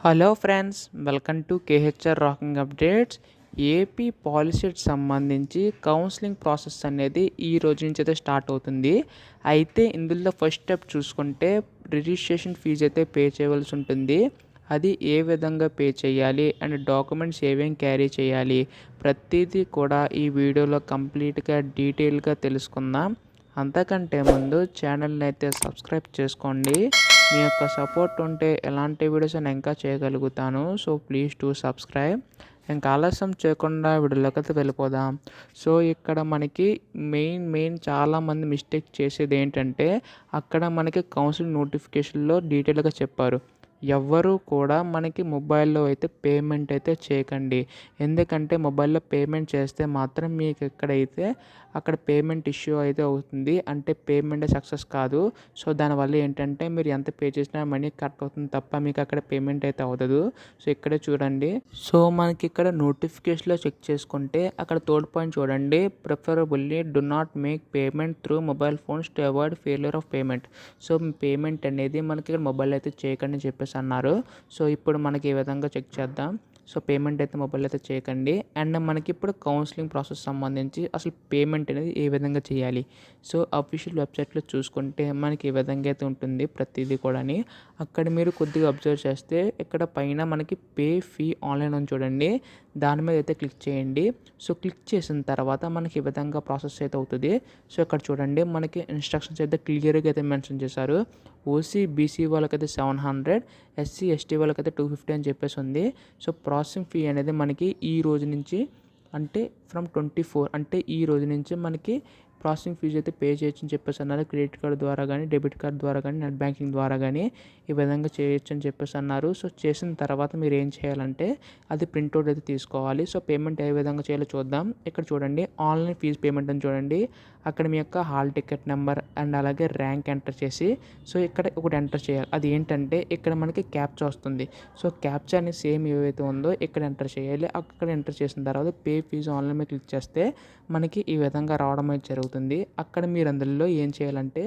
Hello friends, welcome to KHR rocking updates. AP పాలసీకి సంబంధించి counselling process అనేది ఈ రోజు నుంచి అయితే స్టార్ట్ అవుతుంది. అయితే ఇందులో ఫస్ట్ స్టెప్ చూసుకుంటే రిజిస్ట్రేషన్ ఫీజు అయితే పే చేయవలసి ఉంటుంది. అది ఏ విధంగా పే చేయాలి అండ్ డాక్యుమెంట్స్ ఏమేం క్యారీ చేయాలి, ప్రతిదీ కూడా ఈ వీడియోలో కంప్లీట్గా డీటెయిల్గా తెలుసుకుందాం. అంతకంటే ముందు ఛానల్ని అయితే సబ్స్క్రైబ్ చేసుకోండి. మీ యొక్క సపోర్ట్ ఉంటే ఎలాంటి వీడియోస్ నేను ఇంకా చేయగలుగుతాను. So please to subscribe. ఇంకా ఆలస్యం చేయకుండా వీడియోలోకి అయితే వెళ్ళిపోదాం. సో ఇక్కడ మనకి మెయిన్ చాలామంది మిస్టేక్ చేసేది ఏంటంటే, అక్కడ మనకి కౌన్సిలింగ్ నోటిఫికేషన్లో డీటెయిల్గా చెప్పారు. ఎవ్వరూ కూడా మనకి మొబైల్లో అయితే పేమెంట్ అయితే చేయకండి. ఎందుకంటే మొబైల్లో పేమెంట్ చేస్తే మాత్రం మీకు ఎక్కడైతే అక్కడ పేమెంట్ ఇష్యూ అయితే అవుతుంది. అంటే పేమెంట్ సక్సెస్ కాదు. సో దానివల్ల ఏంటంటే మీరు ఎంత పే చేసినా మనీ కట్ అవుతుంది తప్ప మీకు అక్కడ పేమెంట్ అయితే అవ్వదు. సో ఇక్కడే చూడండి. సో మనకి ఇక్కడ నోటిఫికేషన్లో చెక్ చేసుకుంటే అక్కడ థర్డ్ పాయింట్ చూడండి, preferably do not make payment through mobile phones to avoid failure of payment. So payment అనేది మనకి ఇక్కడ మొబైల్ అయితే చేయకండి చెప్పేసి అన్నారు. సో ఇప్పుడు మనకి ఈ విధంగా చెక్ చేద్దాం. సో పేమెంట్ అయితే మొబైల్ అయితే చేయకండి. అండ్ మనకి ఇప్పుడు కౌన్సిలింగ్ ప్రాసెస్ సంబంధించి అసలు పేమెంట్ అనేది ఏ విధంగా చేయాలి. సో అఫీషియల్ వెబ్సైట్లో చూసుకుంటే మనకి ఈ విధంగా అయితే ఉంటుంది ప్రతిదీ కూడా. అక్కడ మీరు కొద్దిగా అబ్జర్వ్ చేస్తే ఇక్కడ పైన మనకి పే ఫీ ఆన్లైన్ అని చూడండి, దాని మీద అయితే క్లిక్ చేయండి. సో క్లిక్ చేసిన తర్వాత మనకి ఈ విధంగా ప్రాసెస్ అయితే అవుతుంది. సో ఇక్కడ చూడండి మనకి ఇన్స్ట్రక్షన్స్ అయితే క్లియర్గా అయితే మెన్షన్ చేశారు. ఓసీ బీసీ వాళ్ళకైతే 700, ఎస్సీ ఎస్టీ వాళ్ళకైతే 250 అని చెప్పేసి ఉంది. సో ప్రాసెసింగ్ ఫీ అనేది మనకి ఈ రోజు నుంచి అంటే ఫ్రమ్ 24 అంటే ఈ రోజు నుంచి మనకి ప్రాసెసింగ్ ఫీజు అయితే పే చేయొచ్చు అని చెప్పేసి అన్నారు. క్రెడిట్ కార్డు ద్వారా కానీ, డెబిట్ కార్డు ద్వారా కానీ, నెట్ బ్యాంకింగ్ ద్వారా కానీ ఈ విధంగా చేయొచ్చు అని చెప్పేసి అన్నారు. సో చేసిన తర్వాత మీరు ఏం చేయాలంటే అది ప్రింట్అవుట్ అయితే తీసుకోవాలి. సో పేమెంట్ ఏ విధంగా చేయాలో చూద్దాం. ఇక్కడ చూడండి ఆన్లైన్ ఫీజు పేమెంట్ అని చూడండి. అక్కడ మీ యొక్క హాల్ టికెట్ నెంబర్ అండ్ అలాగే ర్యాంక్ ఎంటర్ చేసి సో ఇక్కడ ఒకటి ఎంటర్ చేయాలి. అది ఏంటంటే ఇక్కడ మనకి క్యాప్చా వస్తుంది. సో క్యాప్చా అనేది సేమ్ ఏవైతే ఉందో ఇక్కడ ఎంటర్ చేయాలి. అక్కడ ఎంటర్ చేసిన తర్వాత పే ఫీజు ఆన్లైన్ మీద క్లిక్ చేస్తే మనకి ఈ విధంగా రావడం అయితే జరుగుతుంది. అక్కడ మీరు అందులో ఏం చేయాలంటే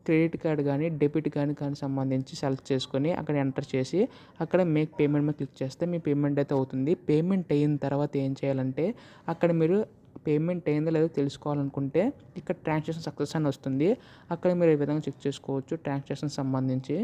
క్రెడిట్ కార్డ్ కానీ, డెబిట్ కానీ సంబంధించి సెలెక్ట్ చేసుకొని అక్కడ ఎంటర్ చేసి అక్కడ మేక్ పేమెంట్ మీద క్లిక్ చేస్తే మీ పేమెంట్ అయితే అవుతుంది. పేమెంట్ అయిన తర్వాత ఏం చేయాలంటే అక్కడ మీరు పేమెంట్ అయిందో లేదో తెలుసుకోవాలనుకుంటే ఇక్కడ ట్రాన్సాక్షన్ సక్సెస్ అని వస్తుంది. అక్కడ మీరు ఈ విధంగా చెక్ చేసుకోవచ్చు ట్రాన్సాక్షన్ సంబంధించి.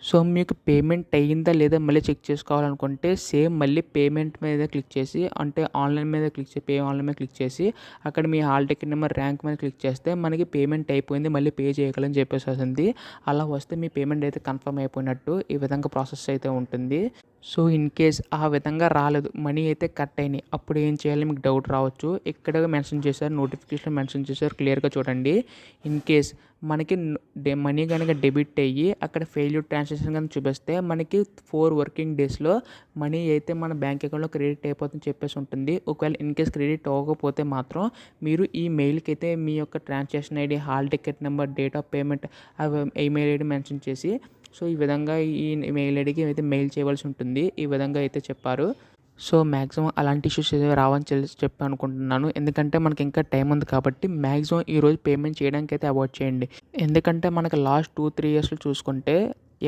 సో మీకు పేమెంట్ అయ్యిందా లేదా మళ్ళీ చెక్ చేసుకోవాలనుకుంటే సేమ్ మళ్ళీ పేమెంట్ మీద క్లిక్ చేసి అంటే ఆన్లైన్ మీద క్లిక్ చేసి పే ఆన్లైన్ మీద క్లిక్ చేసి అక్కడ మీ హాల్ టికెట్ నెంబర్ ర్యాంక్ మీద క్లిక్ చేస్తే మనకి పేమెంట్ అయిపోయింది మళ్ళీ పే చేయగలని చెప్పేసి వస్తుంది. అలా వస్తే మీ పేమెంట్ అయితే కన్ఫర్మ్ అయిపోయినట్టు ఈ విధంగా ప్రాసెస్ అయితే ఉంటుంది. సో ఇన్ కేస్ ఆ విధంగా రాలేదు, మనీ అయితే కట్ అయినాయి, అప్పుడు ఏం చేయాలి మీకు డౌట్ రావచ్చు. ఇక్కడ మెన్షన్ చేశారు, నోటిఫికేషన్ మెన్షన్ చేశారు, క్లియర్గా చూడండి. ఇన్ కేస్ మనకి మనీ కనుక డెబిట్ అయ్యి అక్కడ ఫెయిల్యూర్ ట్రాన్సాక్షన్ కనుక చూపిస్తే మనకి 4 వర్కింగ్ డేస్లో మనీ అయితే మన బ్యాంక్ అకౌంట్లో క్రెడిట్ అయిపోతుందని చెప్పేసి ఉంటుంది. ఒకవేళ ఇన్ కేస్ క్రెడిట్ అవ్వకపోతే మాత్రం మీరు ఈ మెయిల్కి అయితే మీ యొక్క transaction ID, hall ticket number, date of payment email ID mention చేసి సో ఈ విధంగా ఈ మెయిల్ ఐడికి అయితే మెయిల్ చేయవలసి ఉంటుంది. ఈ విధంగా అయితే చెప్పారు. సో మ్యాక్సిమం అలాంటి ఇష్యూస్ ఏదో రావని చెప్పి అనుకుంటున్నాను. ఎందుకంటే మనకి ఇంకా టైం ఉంది కాబట్టి మ్యాక్సిమం ఈరోజు పేమెంట్ చేయడానికి అయితే అవాయిడ్ చేయండి. ఎందుకంటే మనకి లాస్ట్ 2-3 ఇయర్స్లో చూసుకుంటే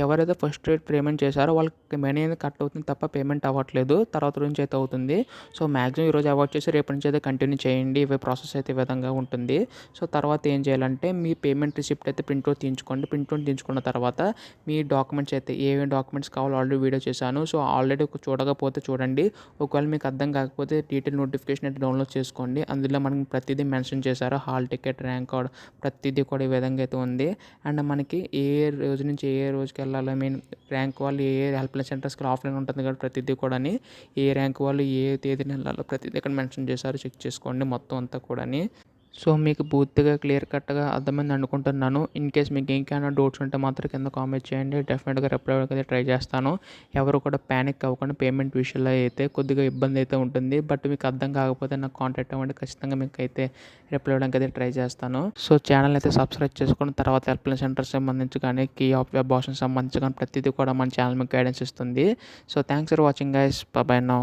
ఎవరైతే ఫస్ట్ రేట్ పేమెంట్ చేశారో వాళ్ళకి మనీ అనేది కట్ అవుతుంది తప్ప పేమెంట్ అవ్వట్లేదు. తర్వాత నుంచి అయితే అవుతుంది. సో మ్యాక్సిమం ఈరోజు అవాయిడ్ చేసి రేపటి నుంచి అయితే కంటిన్యూ చేయండి. ఇవే ప్రాసెస్ అయితే ఈ విధంగా ఉంటుంది. సో తర్వాత ఏం చేయాలంటే మీ పేమెంట్ రిసిప్ట్ అయితే ప్రింట్అవుట్ తీయించుకోండి. ప్రింట్అవుట్ తీయించుకున్న తర్వాత మీ డాక్యుమెంట్స్ అయితే ఏమేమి డాక్యుమెంట్స్ కావాలో ఆల్రెడీ వీడియో చేశాను. సో ఆల్రెడీ చూడకపోతే చూడండి. ఒకవేళ మీకు అర్థం కాకపోతే డీటెయిల్ నోటిఫికేషన్ అయితే డౌన్లోడ్ చేసుకోండి. అందులో మనకి ప్రతిదీ మెన్షన్ చేశారు. హాల్ టికెట్, ర్యాంక్ కార్డ్ ప్రతిదీ కూడా ఈ విధంగా అయితే ఉంది. అండ్ మనకి ఏ రోజు నుంచి ఏ రోజుకి వెళ్ళాలి, ర్యాంక్ వాళ్ళు ఏ హెల్ప్లైన్ సెంటర్స్కి ఆఫ్లైన్ ఉంటుంది కాబట్టి ప్రతిదీ కూడా ఏ ర్యాంక్ వాళ్ళు ఏ తేదీని వెళ్ళాలో ప్రతిదీ ఇక్కడ మెన్షన్ చేశారు. చెక్ చేసుకోండి మొత్తం అంతా కూడా. సో మీకు పూర్తిగా క్లియర్ కట్గా అర్థమైంది అనుకుంటున్నాను. ఇన్ కేస్ మీకు ఇంకేమైనా డౌట్స్ ఉంటే మాత్రం కింద కామెంట్ చేయండి. డెఫినెట్గా రిప్లై అయితే ట్రై చేస్తాను. ఎవరు కూడా ప్యానిక్ అవ్వకుండా పేమెంట్ విషయంలో అయితే కొద్దిగా ఇబ్బంది అయితే ఉంటుంది. బట్ మీకు అర్థం కాకపోతే నాకు కాంటాక్ట్ అవ్వండి. ఖచ్చితంగా మీకు అయితే రిప్లై ఇవ్వడానికి అయితే ట్రై చేస్తాను. సో ఛానల్ అయితే సబ్స్క్రైబ్ చేసుకున్న తర్వాత హెల్ప్లైన్ సెంటర్ సంబంధించి కానీ, కీ ఆఫ్ వెబ్ ఆప్షన్ సంబంధించి కానీ ప్రతిదీ కూడా మన ఛానల్ మీకు గైడెన్స్ ఇస్తుంది. So thanks for watching guys. By now.